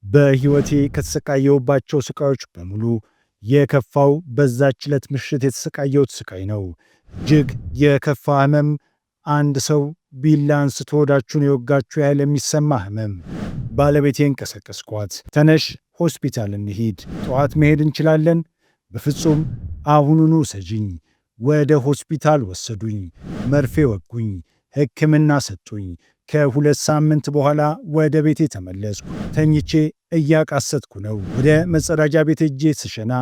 በሕይወቴ ከተሰቃየሁባቸው ስቃዮች በሙሉ የከፋው በዛች ዕለት ምሽት የተሰቃየሁት ስቃይ ነው። እጅግ የከፋ ህመም፣ አንድ ሰው ቢላ አንስቶ ሆዳችሁን የወጋችሁ ያህል የሚሰማ ህመም። ባለቤቴን ቀሰቀስኳት። ተነሽ ሆስፒታል እንሂድ፣ ጠዋት መሄድ እንችላለን። በፍጹም አሁኑኑ ሰጂኝ። ወደ ሆስፒታል ወሰዱኝ። መርፌ ወጉኝ፣ ሕክምና ሰጡኝ። ከ2 ሳምንት በኋላ ወደ ቤቴ ተመለስኩ። ተኝቼ እያቃሰትኩ ነው። ወደ መጸዳጃ ቤት እጄ ስሸና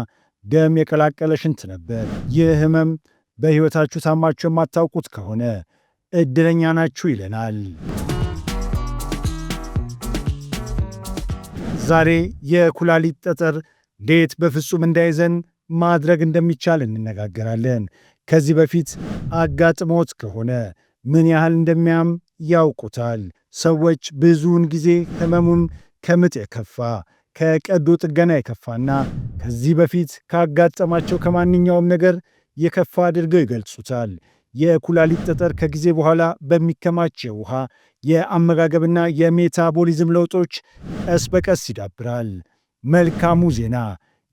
ደም የቀላቀለ ሽንት ነበር። ይህ ህመም በሕይወታችሁ ታማችሁ የማታውቁት ከሆነ ዕድለኛ ናችሁ ይለናል። ዛሬ የኩላሊት ጠጠር እንዴት በፍጹም እንዳይዘን ማድረግ እንደሚቻል እንነጋገራለን። ከዚህ በፊት አጋጥሞት ከሆነ ምን ያህል እንደሚያም ያውቁታል። ሰዎች ብዙውን ጊዜ ህመሙን ከምጥ የከፋ ከቀዶ ጥገና የከፋና ከዚህ በፊት ካጋጠማቸው ከማንኛውም ነገር የከፋ አድርገው ይገልጹታል። የኩላሊት ጠጠር ከጊዜ በኋላ በሚከማች የውሃ የአመጋገብና የሜታቦሊዝም ለውጦች ቀስ በቀስ ይዳብራል። መልካሙ ዜና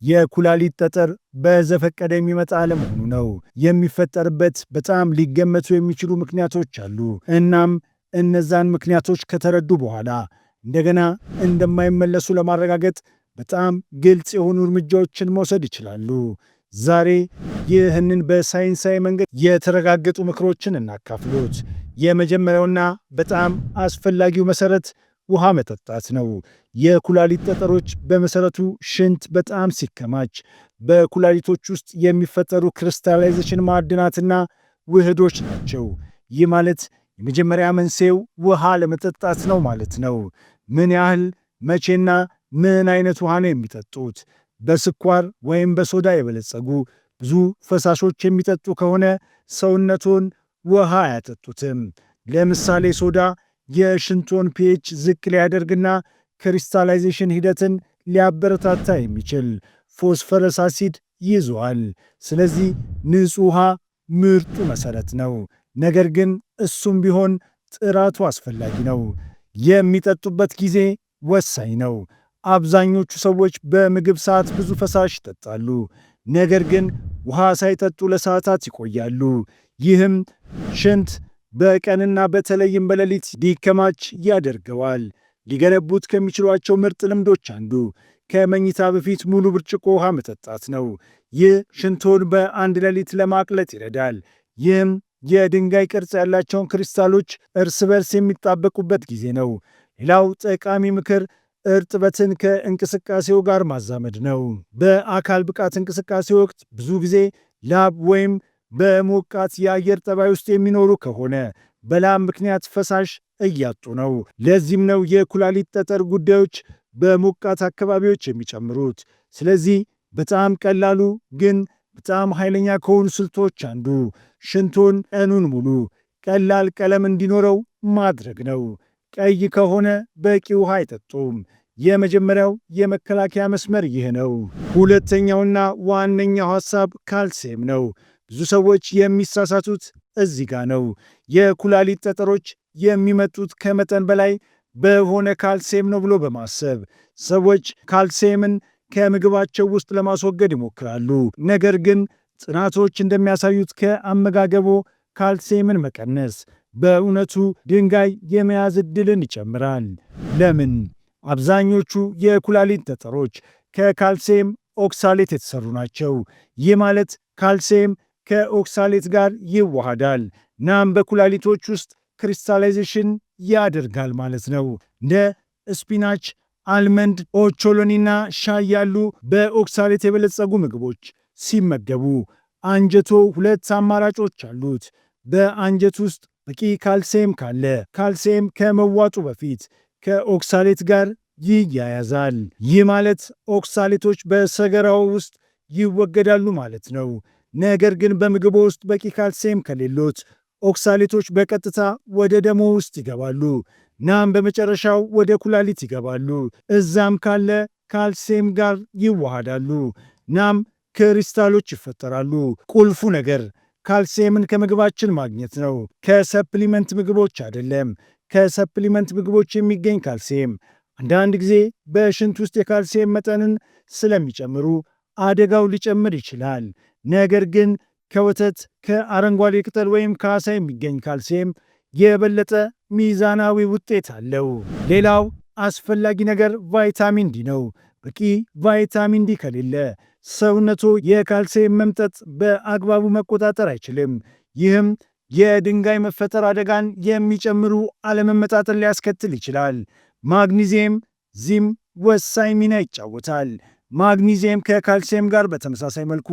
የኩላሊት ጠጠር በዘፈቀደ የሚመጣ አለመሆኑ ነው። የሚፈጠርበት በጣም ሊገመቱ የሚችሉ ምክንያቶች አሉ። እናም እነዛን ምክንያቶች ከተረዱ በኋላ እንደገና እንደማይመለሱ ለማረጋገጥ በጣም ግልጽ የሆኑ እርምጃዎችን መውሰድ ይችላሉ። ዛሬ ይህንን በሳይንሳዊ መንገድ የተረጋገጡ ምክሮችን እናካፍሎት። የመጀመሪያውና በጣም አስፈላጊው መሰረት ውሃ መጠጣት ነው። የኩላሊት ጠጠሮች በመሰረቱ ሽንት በጣም ሲከማች በኩላሊቶች ውስጥ የሚፈጠሩ ክሪስታላይዜሽን ማዕድናትና ውህዶች ናቸው። ይህ ማለት የመጀመሪያ መንስኤው ውሃ ለመጠጣት ነው ማለት ነው። ምን ያህል፣ መቼና ምን አይነት ውሃ ነው የሚጠጡት? በስኳር ወይም በሶዳ የበለጸጉ ብዙ ፈሳሾች የሚጠጡ ከሆነ ሰውነቶን ውሃ አያጠጡትም። ለምሳሌ ሶዳ የሽንቶን ፒኤች ዝቅ ሊያደርግና ክሪስታላይዜሽን ሂደትን ሊያበረታታ የሚችል ፎስፈረስ አሲድ ይዟል። ስለዚህ ንጹህ ውሃ ምርጡ መሰረት ነው። ነገር ግን እሱም ቢሆን ጥራቱ አስፈላጊ ነው። የሚጠጡበት ጊዜ ወሳኝ ነው። አብዛኞቹ ሰዎች በምግብ ሰዓት ብዙ ፈሳሽ ይጠጣሉ፣ ነገር ግን ውሃ ሳይጠጡ ለሰዓታት ይቆያሉ። ይህም ሽንት በቀንና በተለይም በሌሊት ሊከማች ያደርገዋል። ሊገነቡት ከሚችሏቸው ምርጥ ልምዶች አንዱ ከመኝታ በፊት ሙሉ ብርጭቆ ውሃ መጠጣት ነው። ይህ ሽንቶን በአንድ ሌሊት ለማቅለጥ ይረዳል። ይህም የድንጋይ ቅርጽ ያላቸውን ክሪስታሎች እርስ በርስ የሚጣበቁበት ጊዜ ነው። ሌላው ጠቃሚ ምክር እርጥበትን ከእንቅስቃሴው ጋር ማዛመድ ነው። በአካል ብቃት እንቅስቃሴ ወቅት ብዙ ጊዜ ላብ ወይም በሞቃት የአየር ጠባይ ውስጥ የሚኖሩ ከሆነ በላብ ምክንያት ፈሳሽ እያጡ ነው። ለዚህም ነው የኩላሊት ጠጠር ጉዳዮች በሞቃት አካባቢዎች የሚጨምሩት። ስለዚህ በጣም ቀላሉ ግን በጣም ኃይለኛ ከሆኑ ስልቶች አንዱ ሽንቶን ቀኑን ሙሉ ቀላል ቀለም እንዲኖረው ማድረግ ነው። ቀይ ከሆነ በቂ ውሃ አይጠጡም። የመጀመሪያው የመከላከያ መስመር ይህ ነው። ሁለተኛውና ዋነኛው ሐሳብ ካልሲየም ነው። ብዙ ሰዎች የሚሳሳቱት እዚህ ጋር ነው። የኩላሊት ጠጠሮች የሚመጡት ከመጠን በላይ በሆነ ካልሲየም ነው ብሎ በማሰብ ሰዎች ካልሲየምን ከምግባቸው ውስጥ ለማስወገድ ይሞክራሉ። ነገር ግን ጥናቶች እንደሚያሳዩት ከአመጋገቦ ካልሲየምን መቀነስ በእውነቱ ድንጋይ የመያዝ ዕድልን ይጨምራል። ለምን? አብዛኞቹ የኩላሊት ጠጠሮች ከካልሲየም ኦክሳሌት የተሰሩ ናቸው። ይህ ማለት ካልሲየም ከኦክሳሌት ጋር ይዋሃዳል፣ ናም በኩላሊቶች ውስጥ ክሪስታላይዜሽን ያደርጋል ማለት ነው። እንደ ስፒናች፣ አልመንድ፣ ኦቾሎኒና ሻይ ያሉ በኦክሳሌት የበለጸጉ ምግቦች ሲመገቡ አንጀቶ 2 አማራጮች አሉት። በአንጀት ውስጥ በቂ ካልሲየም ካለ ካልሲየም ከመዋጡ በፊት ከኦክሳሌት ጋር ይያያዛል። ይህ ማለት ኦክሳሌቶች በሰገራው ውስጥ ይወገዳሉ ማለት ነው። ነገር ግን በምግቦ ውስጥ በቂ ካልሲየም ከሌሎት ኦክሳሌቶች በቀጥታ ወደ ደሞ ውስጥ ይገባሉ፣ ናም በመጨረሻው ወደ ኩላሊት ይገባሉ። እዛም ካለ ካልሲየም ጋር ይዋሃዳሉ፣ ናም ክሪስታሎች ይፈጠራሉ። ቁልፉ ነገር ካልሲየምን ከምግባችን ማግኘት ነው፣ ከሰፕሊመንት ምግቦች አይደለም። ከሰፕሊመንት ምግቦች የሚገኝ ካልሲየም አንዳንድ ጊዜ በሽንት ውስጥ የካልሲየም መጠንን ስለሚጨምሩ አደጋው ሊጨምር ይችላል። ነገር ግን ከወተት፣ ከአረንጓዴ ቅጠል ወይም ከዓሳ የሚገኝ ካልሲየም የበለጠ ሚዛናዊ ውጤት አለው። ሌላው አስፈላጊ ነገር ቫይታሚን ዲ ነው። በቂ ቫይታሚን ዲ ከሌለ ሰውነቱ የካልሲየም መምጠጥ በአግባቡ መቆጣጠር አይችልም። ይህም የድንጋይ መፈጠር አደጋን የሚጨምሩ አለመመጣጠን ሊያስከትል ይችላል። ማግኒዚየም ዚህም ወሳኝ ሚና ይጫወታል። ማግኒዚየም ከካልሲየም ጋር በተመሳሳይ መልኩ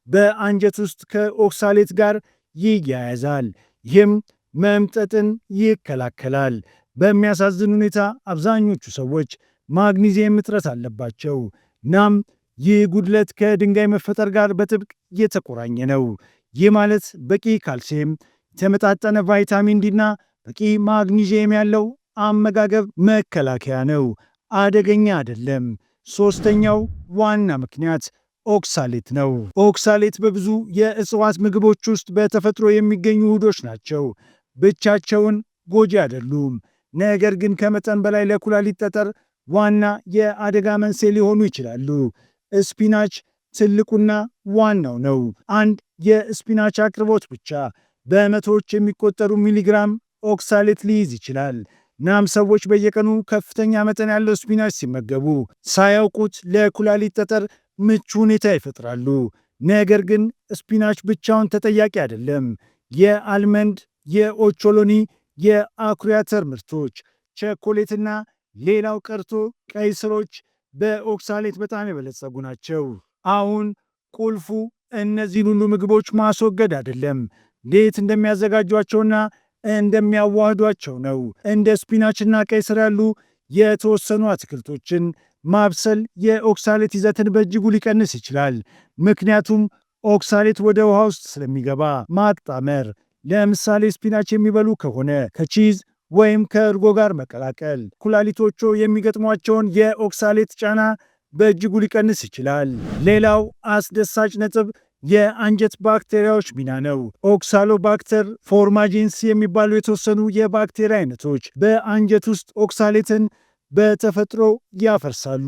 በአንጀት ውስጥ ከኦክሳሌት ጋር ይያያዛል። ይህም መምጠጥን ይከላከላል። በሚያሳዝን ሁኔታ አብዛኞቹ ሰዎች ማግኒዚየም እጥረት አለባቸው። ናም ይህ ጉድለት ከድንጋይ መፈጠር ጋር በጥብቅ የተቆራኘ ነው። ይህ ማለት በቂ ካልሲየም፣ የተመጣጠነ ቫይታሚን ዲና በቂ ማግኒዚየም ያለው አመጋገብ መከላከያ ነው፣ አደገኛ አይደለም። ሦስተኛው ዋና ምክንያት ኦክሳሌት ነው። ኦክሳሌት በብዙ የእጽዋት ምግቦች ውስጥ በተፈጥሮ የሚገኙ ውህዶች ናቸው። ብቻቸውን ጎጂ አይደሉም፣ ነገር ግን ከመጠን በላይ ለኩላሊት ጠጠር ዋና የአደጋ መንስኤ ሊሆኑ ይችላሉ። ስፒናች ትልቁና ዋናው ነው። አንድ የስፒናች አቅርቦት ብቻ በመቶዎች የሚቆጠሩ ሚሊግራም ኦክሳሌት ሊይዝ ይችላል። ናም ሰዎች በየቀኑ ከፍተኛ መጠን ያለው ስፒናች ሲመገቡ ሳያውቁት ለኩላሊት ጠጠር ምቹ ሁኔታ ይፈጥራሉ። ነገር ግን ስፒናች ብቻውን ተጠያቂ አይደለም። የአልመንድ፣ የኦቾሎኒ፣ የአኩሪ አተር ምርቶች፣ ቸኮሌትና ሌላው ቀርቶ ቀይ ስሮች በኦክሳሌት በጣም የበለጸጉ ናቸው። አሁን ቁልፉ እነዚህን ሁሉ ምግቦች ማስወገድ አይደለም፣ እንዴት እንደሚያዘጋጇቸውና እንደሚያዋህዷቸው ነው። እንደ ስፒናችና ቀይ ስር ያሉ የተወሰኑ አትክልቶችን ማብሰል የኦክሳሌት ይዘትን በእጅጉ ሊቀንስ ይችላል። ምክንያቱም ኦክሳሌት ወደ ውሃ ውስጥ ስለሚገባ። ማጣመር፣ ለምሳሌ ስፒናች የሚበሉ ከሆነ ከቺዝ ወይም ከእርጎ ጋር መቀላቀል ኩላሊቶቹ የሚገጥሟቸውን የኦክሳሌት ጫና በእጅጉ ሊቀንስ ይችላል። ሌላው አስደሳች ነጥብ የአንጀት ባክቴሪያዎች ሚና ነው። ኦክሳሎባክተር ፎርማጂንስ የሚባሉ የተወሰኑ የባክቴሪያ አይነቶች በአንጀት ውስጥ ኦክሳሌትን በተፈጥሮ ያፈርሳሉ።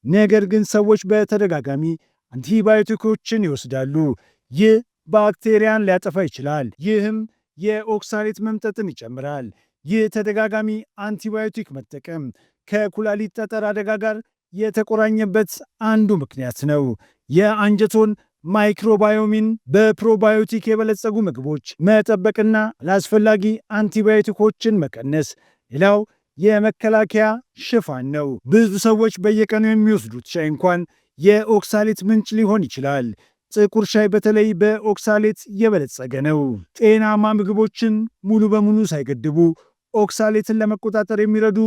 ነገር ግን ሰዎች በተደጋጋሚ አንቲባዮቲኮችን ይወስዳሉ። ይህ ባክቴሪያን ሊያጠፋ ይችላል። ይህም የኦክሳሌት መምጠጥን ይጨምራል። ይህ ተደጋጋሚ አንቲባዮቲክ መጠቀም ከኩላሊት ጠጠር አደጋ ጋር የተቆራኘበት አንዱ ምክንያት ነው። የአንጀቶን ማይክሮባዮሚን በፕሮባዮቲክ የበለጸጉ ምግቦች መጠበቅና አላስፈላጊ አንቲባዮቲኮችን መቀነስ ሌላው የመከላከያ ሽፋን ነው። ብዙ ሰዎች በየቀኑ የሚወስዱት ሻይ እንኳን የኦክሳሌት ምንጭ ሊሆን ይችላል። ጥቁር ሻይ በተለይ በኦክሳሌት የበለጸገ ነው። ጤናማ ምግቦችን ሙሉ በሙሉ ሳይገድቡ ኦክሳሌትን ለመቆጣጠር የሚረዱ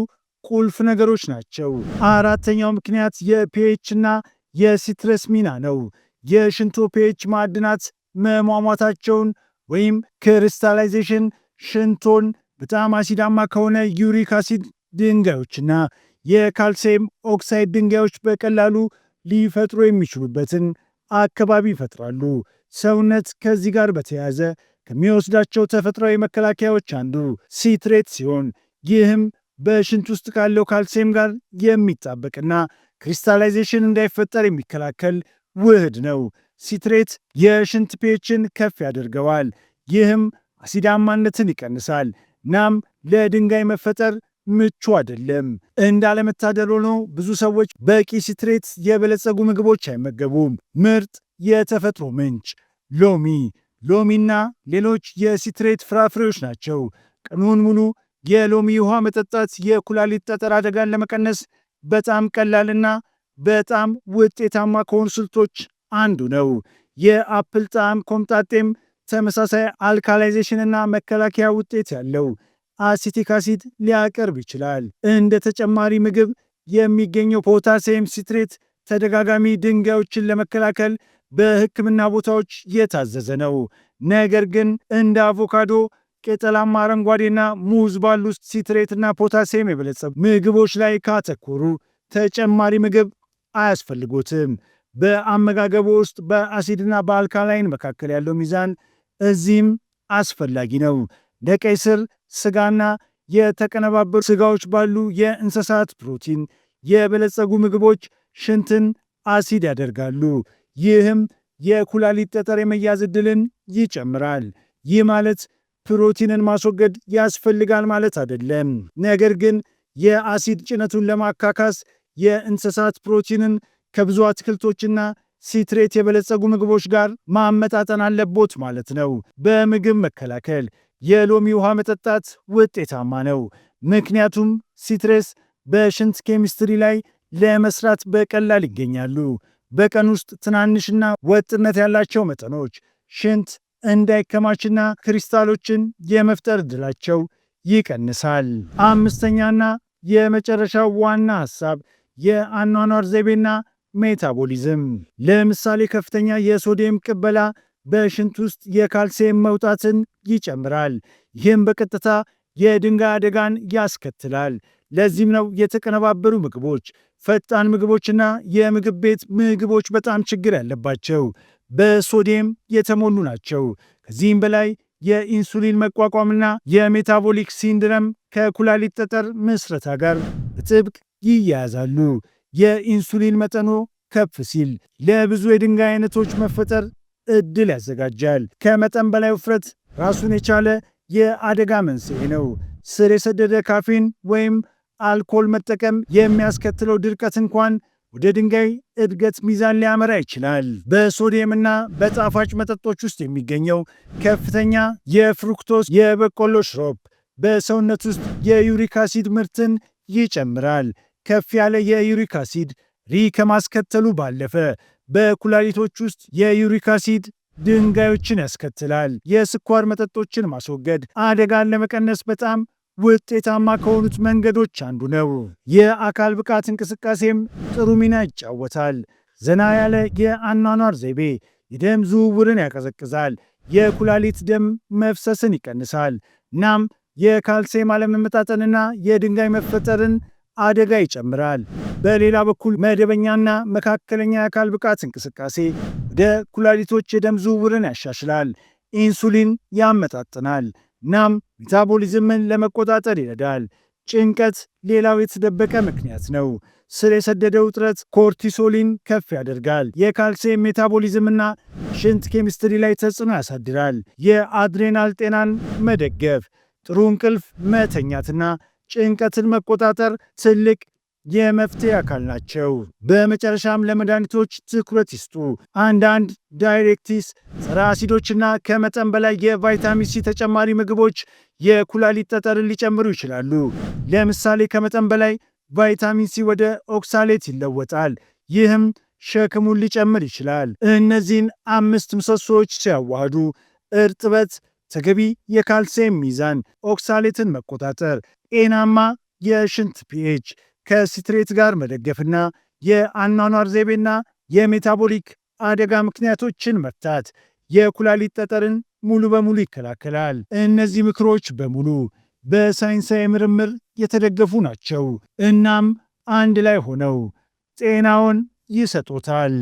ቁልፍ ነገሮች ናቸው። አራተኛው ምክንያት የፒኤች እና የሲትረስ ሚና ነው። የሽንቶ ፒኤች ማዕድናት መሟሟታቸውን ወይም ክሪስታላይዜሽን ሽንቶን በጣም አሲዳማ ከሆነ ዩሪክ አሲድ ድንጋዮችና የካልሲየም ኦክሳይድ ድንጋዮች በቀላሉ ሊፈጥሩ የሚችሉበትን አካባቢ ይፈጥራሉ። ሰውነት ከዚህ ጋር በተያያዘ ከሚወስዳቸው ተፈጥሯዊ መከላከያዎች አንዱ ሲትሬት ሲሆን ይህም በሽንት ውስጥ ካለው ካልሲየም ጋር የሚጣበቅና ክሪስታላይዜሽን እንዳይፈጠር የሚከላከል ውህድ ነው። ሲትሬት የሽንት ፒኤችን ከፍ ያደርገዋል። ይህም አሲዳማነትን ይቀንሳል። ናም ለድንጋይ መፈጠር ምቹ አይደለም። እንዳለመታደል ሆኖ ብዙ ሰዎች በቂ ሲትሬት የበለጸጉ ምግቦች አይመገቡም። ምርጥ የተፈጥሮ ምንጭ ሎሚና ሌሎች የሲትሬት ፍራፍሬዎች ናቸው። ቀኑን ሙሉ የሎሚ ውሃ መጠጣት የኩላሊት ጠጠር አደጋን ለመቀነስ በጣም ቀላልና በጣም ውጤታማ ከሆኑ ስልቶች አንዱ ነው። የአፕል ጣዕም ኮምጣጤም ተመሳሳይ አልካላይዜሽንና መከላከያ ውጤት ያለው አሲቲክ አሲድ ሊያቀርብ ይችላል። እንደ ተጨማሪ ምግብ የሚገኘው ፖታሲየም ሲትሬት ተደጋጋሚ ድንጋዮችን ለመከላከል በሕክምና ቦታዎች የታዘዘ ነው። ነገር ግን እንደ አቮካዶ፣ ቅጠላማ አረንጓዴና ሙዝ ባሉ ሲትሬትና ፖታሲየም የበለጸጉ ምግቦች ላይ ካተኮሩ ተጨማሪ ምግብ አያስፈልጎትም። በአመጋገቡ ውስጥ በአሲድና በአልካላይን መካከል ያለው ሚዛን እዚህም አስፈላጊ ነው። ለቀይ ስር፣ ስጋና የተቀነባበሩ ስጋዎች ባሉ የእንስሳት ፕሮቲን የበለጸጉ ምግቦች ሽንትን አሲድ ያደርጋሉ። ይህም የኩላሊት ጠጠር የመያዝ ዕድልን ይጨምራል። ይህ ማለት ፕሮቲንን ማስወገድ ያስፈልጋል ማለት አይደለም። ነገር ግን የአሲድ ጭነቱን ለማካካስ የእንስሳት ፕሮቲንን ከብዙ አትክልቶችና ሲትሬት የበለጸጉ ምግቦች ጋር ማመጣጠን አለቦት ማለት ነው። በምግብ መከላከል የሎሚ ውሃ መጠጣት ውጤታማ ነው። ምክንያቱም ሲትሬስ በሽንት ኬሚስትሪ ላይ ለመስራት በቀላል ይገኛሉ። በቀን ውስጥ ትናንሽና ወጥነት ያላቸው መጠኖች ሽንት እንዳይከማችና ክሪስታሎችን የመፍጠር ዕድላቸው ይቀንሳል። አምስተኛና የመጨረሻው ዋና ሐሳብ የአኗኗር ዘይቤና ሜታቦሊዝም። ለምሳሌ ከፍተኛ የሶዲየም ቅበላ በሽንት ውስጥ የካልሲየም መውጣትን ይጨምራል። ይህም በቀጥታ የድንጋይ አደጋን ያስከትላል። ለዚህም ነው የተቀነባበሩ ምግቦች፣ ፈጣን ምግቦችና የምግብ ቤት ምግቦች በጣም ችግር ያለባቸው በሶዲየም የተሞሉ ናቸው። ከዚህም በላይ የኢንሱሊን መቋቋምና የሜታቦሊክ ሲንድረም ከኩላሊት ጠጠር ምስረታ ጋር በጥብቅ ይያያዛሉ። የኢንሱሊን መጠኑ ከፍ ሲል ለብዙ የድንጋይ አይነቶች መፈጠር ዕድል ያዘጋጃል። ከመጠን በላይ ውፍረት ራሱን የቻለ የአደጋ መንስኤ ነው። ስር የሰደደ ካፌን ወይም አልኮል መጠቀም የሚያስከትለው ድርቀት እንኳን ወደ ድንጋይ እድገት ሚዛን ሊያመራ ይችላል። በሶዲየምና በጣፋጭ መጠጦች ውስጥ የሚገኘው ከፍተኛ የፍሩክቶስ የበቆሎ ሽሮፕ በሰውነት ውስጥ የዩሪክ አሲድ ምርትን ይጨምራል። ከፍ ያለ የዩሪክ አሲድ ከማስከተሉ ባለፈ በኩላሊቶች ውስጥ የዩሪክ አሲድ ድንጋዮችን ያስከትላል። የስኳር መጠጦችን ማስወገድ አደጋን ለመቀነስ በጣም ውጤታማ ከሆኑት መንገዶች አንዱ ነው። የአካል ብቃት እንቅስቃሴም ጥሩ ሚና ይጫወታል። ዘና ያለ የአኗኗር ዘይቤ የደም ዝውውርን ያቀዘቅዛል፣ የኩላሊት ደም መፍሰስን ይቀንሳል፣ እናም የካልሲየም አለመመጣጠንና የድንጋይ መፈጠርን አደጋ ይጨምራል። በሌላ በኩል መደበኛና መካከለኛ የአካል ብቃት እንቅስቃሴ ወደ ኩላሊቶች የደም ዝውውርን ያሻሽላል፣ ኢንሱሊን ያመጣጥናል፣ እናም ሜታቦሊዝምን ለመቆጣጠር ይረዳል። ጭንቀት ሌላው የተደበቀ ምክንያት ነው። ስር የሰደደ ውጥረት ኮርቲሶሊን ከፍ ያደርጋል፣ የካልሲየም ሜታቦሊዝምና ሽንት ኬሚስትሪ ላይ ተጽዕኖ ያሳድራል። የአድሬናል ጤናን መደገፍ፣ ጥሩ እንቅልፍ መተኛትና ጭንቀትን መቆጣጠር ትልቅ የመፍትሄ አካል ናቸው። በመጨረሻም ለመድኃኒቶች ትኩረት ይስጡ። አንዳንድ ዳይሬክቲስ፣ ጸረ አሲዶችና ከመጠን በላይ የቫይታሚን ሲ ተጨማሪ ምግቦች የኩላሊት ጠጠርን ሊጨምሩ ይችላሉ። ለምሳሌ ከመጠን በላይ ቫይታሚን ሲ ወደ ኦክሳሌት ይለወጣል። ይህም ሸክሙን ሊጨምር ይችላል። እነዚህን 5 ምሰሶዎች ሲያዋህዱ እርጥበት፣ ተገቢ የካልሲየም ሚዛን፣ ኦክሳሌትን መቆጣጠር፣ ጤናማ የሽንት ፒኤች ከሲትሬት ጋር መደገፍና የአኗኗር ዘይቤና የሜታቦሊክ አደጋ ምክንያቶችን መፍታት የኩላሊት ጠጠርን ሙሉ በሙሉ ይከላከላል። እነዚህ ምክሮች በሙሉ በሳይንሳዊ ምርምር የተደገፉ ናቸው፣ እናም አንድ ላይ ሆነው ጤናውን ይሰጡታል።